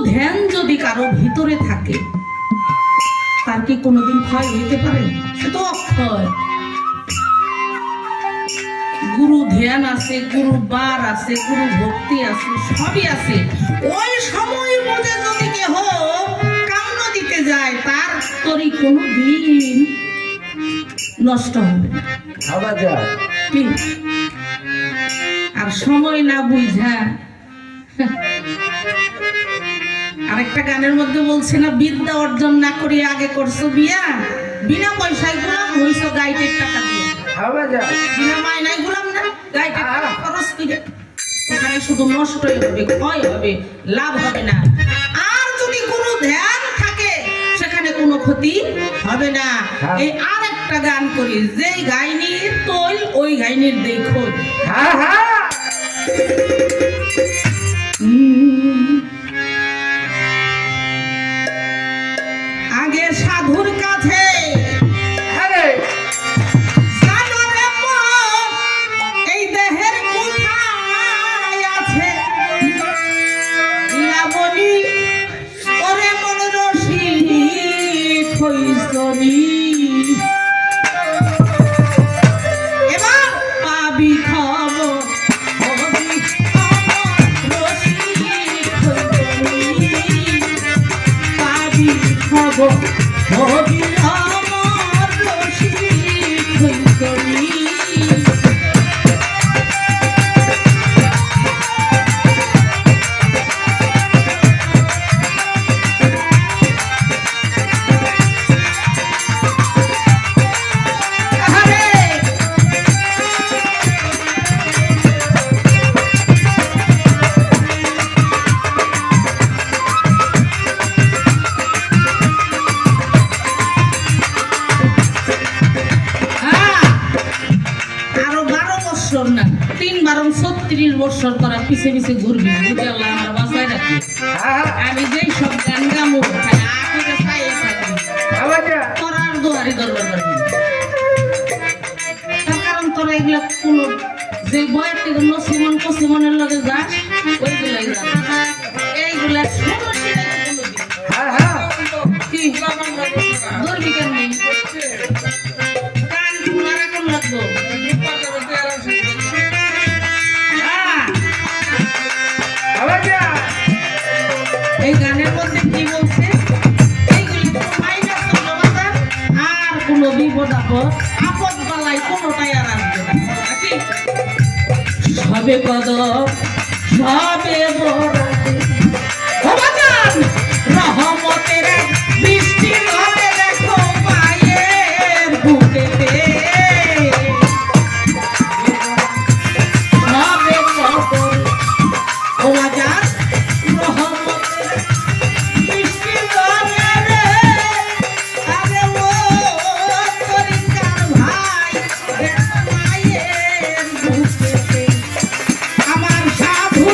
ধ্যান যদি কারো ভিতরে থাকে তার কি কোনোদিন ক্ষয় হইতে পারে? সে তো অক্ষয়। গুরু ধ্যান আছে, গুরু বার আছে, গুরু ভক্তি আছে, সবই আছে। ওই সময় বুঝে যদি কেহ কাম্য দিতে যায় তার তরি কোনোদিন নষ্ট হবে না। ঠিক। আর সময় না বুঝা আরেকটা গানের মধ্যে বলছে না, বিদ্যা অর্জন না করি আগে করছো বিয়া, বিনা পয়সায় গোলাম হইছো গাইডের টাকা দিয়ে। বিনা মাইনায় গোলাম না, গাইডের টাকা খরচ করে ওখানে শুধু নষ্টই হবে, ক্ষয় হবে, লাভ হবে না। আর যদি কোনো ধ্যান থাকে সেখানে কোনো ক্ষতি হবে না। এই আর একটা গান করি, যেই গাইনির তোল ওই গাইনির দেখো। আগে সাধুর কাছে এই দেহের কোথায় আছে লাবণী ওরে মন রসিক হইছনি, এবার পাবি খবর হবি আমার রসিক হইছনি। না 3 বারং 36 বছর তোরা পিছে পিছে ঘুরবি, বুঝে আল্লাহ আমার বাসায় রাখি। আমি যেই সব গান গামু তোরা আর দোয়ারি দরবার করবি, তার কারণ তোরা এগুলা কোন যে বয়ের থেকে নসিমন কসিমনের লগে যাস ওইগুলাই যা, এইগুলা ধরবি কেমনি কান মারা কোন লাগবো। এই গানের মধ্যে কি বলছে, এইগুলি মাইনাস আর কোনো বিপদ আপদ বালাই কোনোটাই আর আসবে না। সবে কদ সবে রহমতের বৃষ্টি ঘরে দেখো মায়ের বুকেতে, সবে কদ ও বাজার আমার সাধু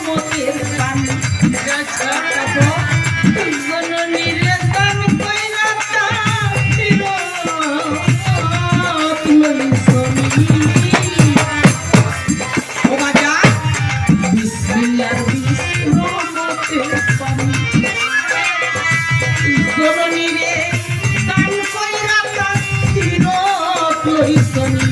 রহমতের পানি জননীর দান কইরা তাহির ও বাজা বিসমিল্লাহর রহমতের পানি জননীর দান কইরা তাহির লইছনি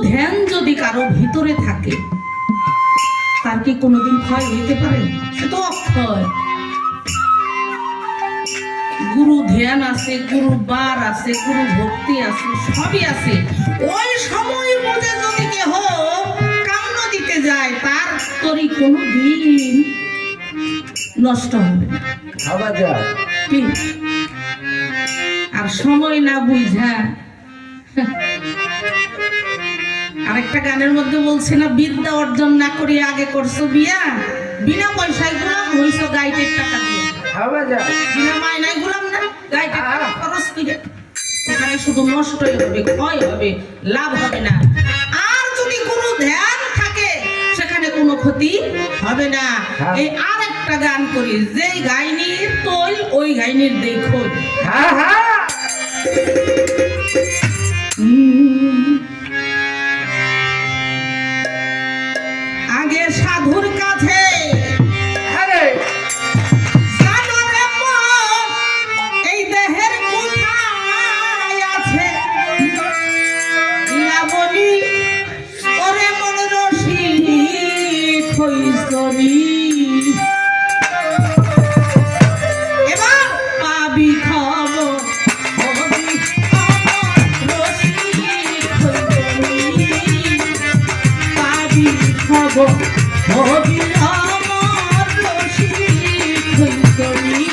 ধ্যান যদি কারো ভিতরে থাকে তার কি কোনোদিন ক্ষয় হইতে পারে? সে তো অক্ষয়। গুরু ধ্যান আছে, গুরু বার আছে, গুরু ভক্তি আছে, সবই আছে। ওই সময় বুঝে যদি কেহ কাম্য দিতে যায় তার তরি কোনোদিন নষ্ট হবে না। ঠিক। আর সময় না বুঝা আরেকটা গানের মধ্যে বলছে না, বিদ্যা অর্জন না করিয়া আগে করছো বিয়া, বিনা পয়সায় গুলাম হইছো গাইডের টাকা দিয়ে। বিনা মাইনায় গুলাম না, গাইডের টাকা খরচ করে। এখানে শুধু নষ্টই হবে, ক্ষয় হবে, লাভ হবে না। আর যদি কোনো ধ্যান থাকে সেখানে কোনো ক্ষতি হবে না। এই আরেকটা গান করি, যেই গাইনির তোল ওই গাইনির দেখো। আগে সাধুর কাছে এই দেহের কোথায় আছে লাবণী ওরে মন রসিক হইছনি। এবার পাবি খবর হবি আমার রসিক হইছনি।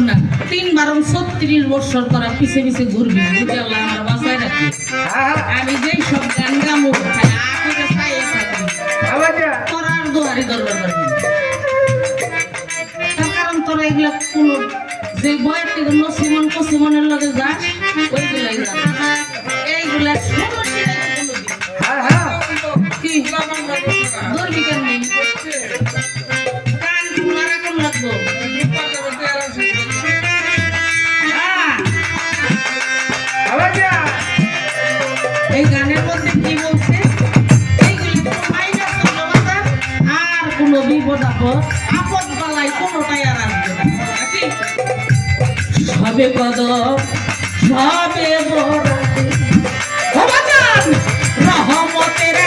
না 3 12 36 বছর তোরা পিছে পিছে ঘুরবি, বুঝে আল্লাহ আমার বাঁচায় রাখি। আমি যেই সব গান গামু তোরা আর দোয়ারি দরবার করবি, তার কারণ তোরা এগুলা কোনো যে বয়ের থেকে নসিমন কসিমনের লগে যাস ওইগুলাই যাস, এইগুলা সমস্যা কি ধরবি কেন কান খুলারা কেন লাগবো। এই গানের মধ্যে কি বলছে, এইগুলি তো মাইনাস আর কোনো বিপদ আপদ বালাই কোনোটাই আর আসবে না নাকি সবে কদম সবে বড় রহমতের